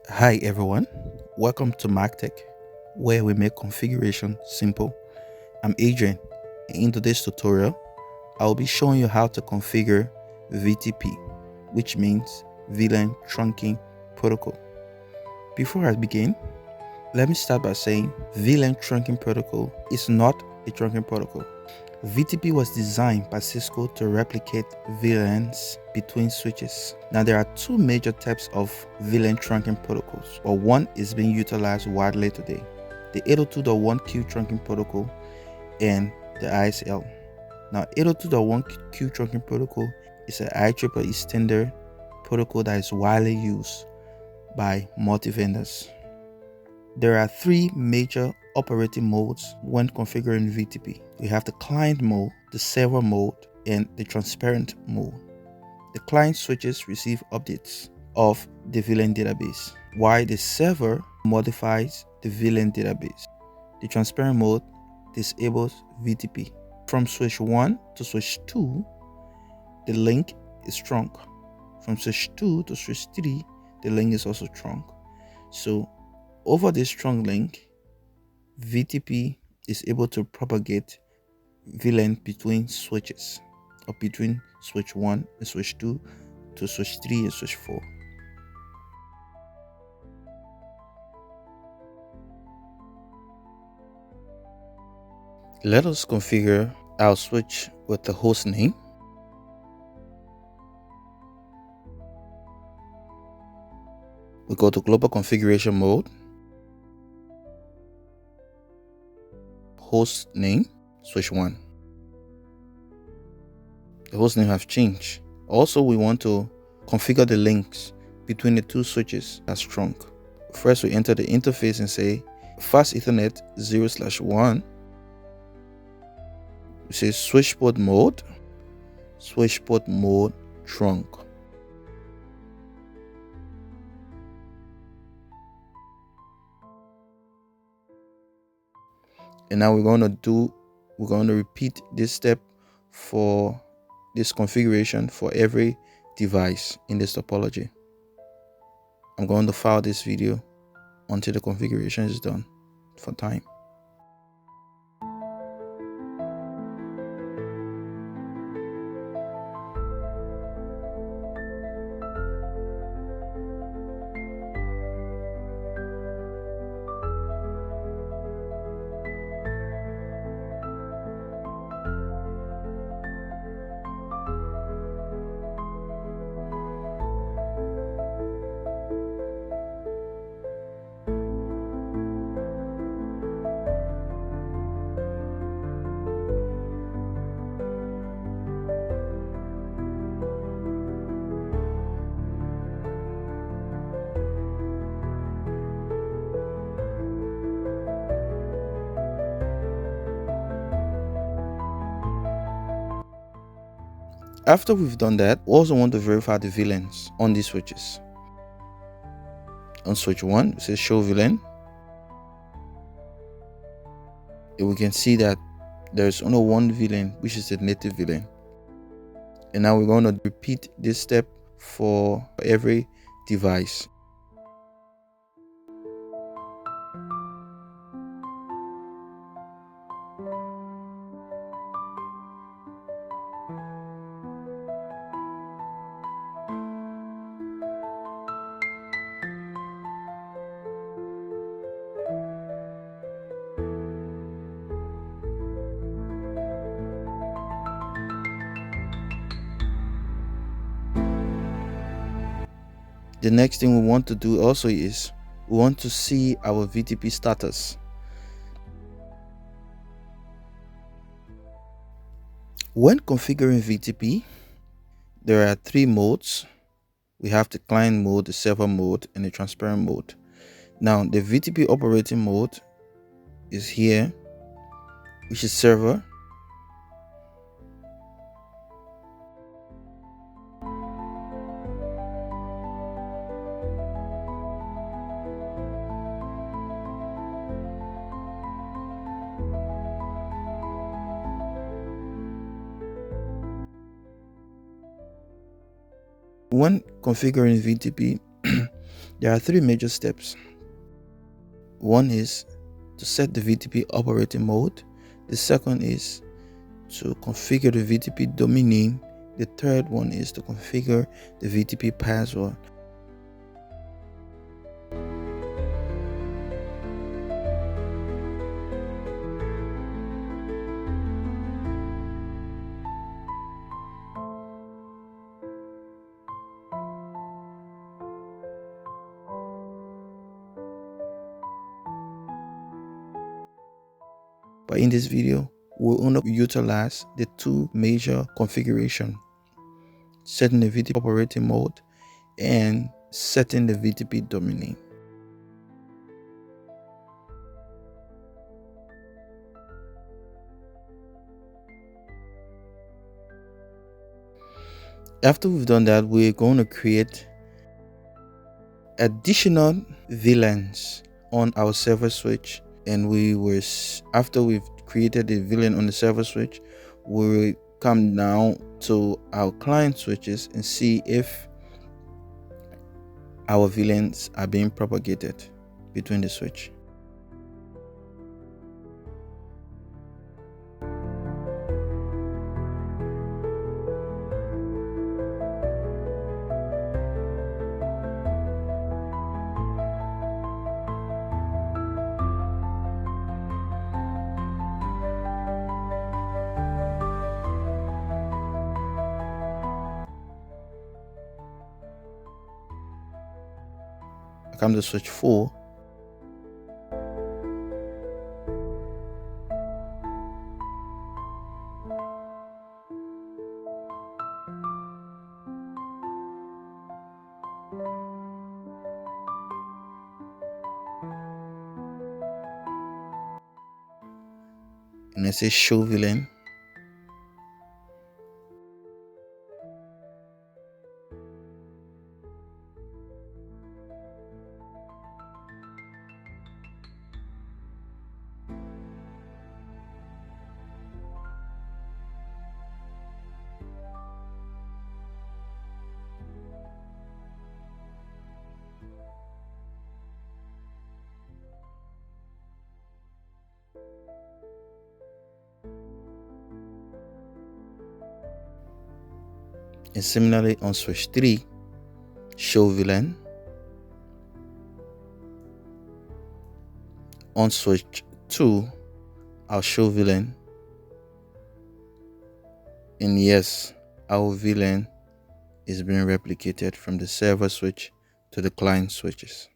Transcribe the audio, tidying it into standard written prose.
Hi everyone, welcome to MacTech, where we make configuration simple. I'm Adrian, and in today's tutorial, I'll be showing you how to configure VTP, which means Vlan Trunking Protocol. Before I begin, let me start by saying Vlan Trunking Protocol is not a trunking protocol. VTP was designed by Cisco to replicate VLANs between switches. Now there are two major types of VLAN trunking protocols, but one is being utilized widely today, the 802.1q trunking protocol and the ISL. Now 802.1q trunking protocol is an IEEE standard protocol that is widely used by multi-vendors. There are three major operating modes when configuring VTP. We have the client mode, the server mode, and the transparent mode. The client switches receive updates of the VLAN database, while the server modifies the VLAN database. The transparent mode disables VTP. From switch 1 to switch 2, the link is strong. From switch 2 to switch 3, the link is also strong. So over this strong link, VTP is able to propagate VLAN between switches, or between switch 1 and switch 2 to switch 3 and switch 4. Let us configure our switch with the host name. We go to global configuration mode, host name, switch 1. The host name has changed. Also, we want to configure the links between the two switches as strong. First, we enter the interface and say fast Ethernet 0/1. We say switch port mode trunk. And now we're going to repeat this step for this configuration for every device in this topology. I'm going to file this video until the configuration is done for time. After we've done that, we also want to verify the VLANs on these switches. On switch 1, it says show VLAN. And we can see that there's only one VLAN, which is the native VLAN. And now we're going to repeat this step for every device. The next thing we want to do also is we want to see our VTP status. When configuring VTP, there are three modes. We have the client mode, the server mode, and the transparent mode. Now, the VTP operating mode is here, which is server. When configuring VTP, There are three major steps. One is to set the VTP operating mode. The second is to configure the VTP domain name. The third one is to configure the VTP password. But in this video, we'll only utilize the two major configurations: setting the VTP operating mode and setting the VTP domain name. After we've done that, we're going to create additional VLANs on our server switch, and after we've created a VLAN on the server switch, we will come down to our client switches and see if our VLANs are being propagated between the switch. I come to switch 4. And I say show VLAN. And similarly on switch 3, show VLAN. On switch 2, I'll show VLAN. And yes, our VLAN is being replicated from the server switch to the client switches.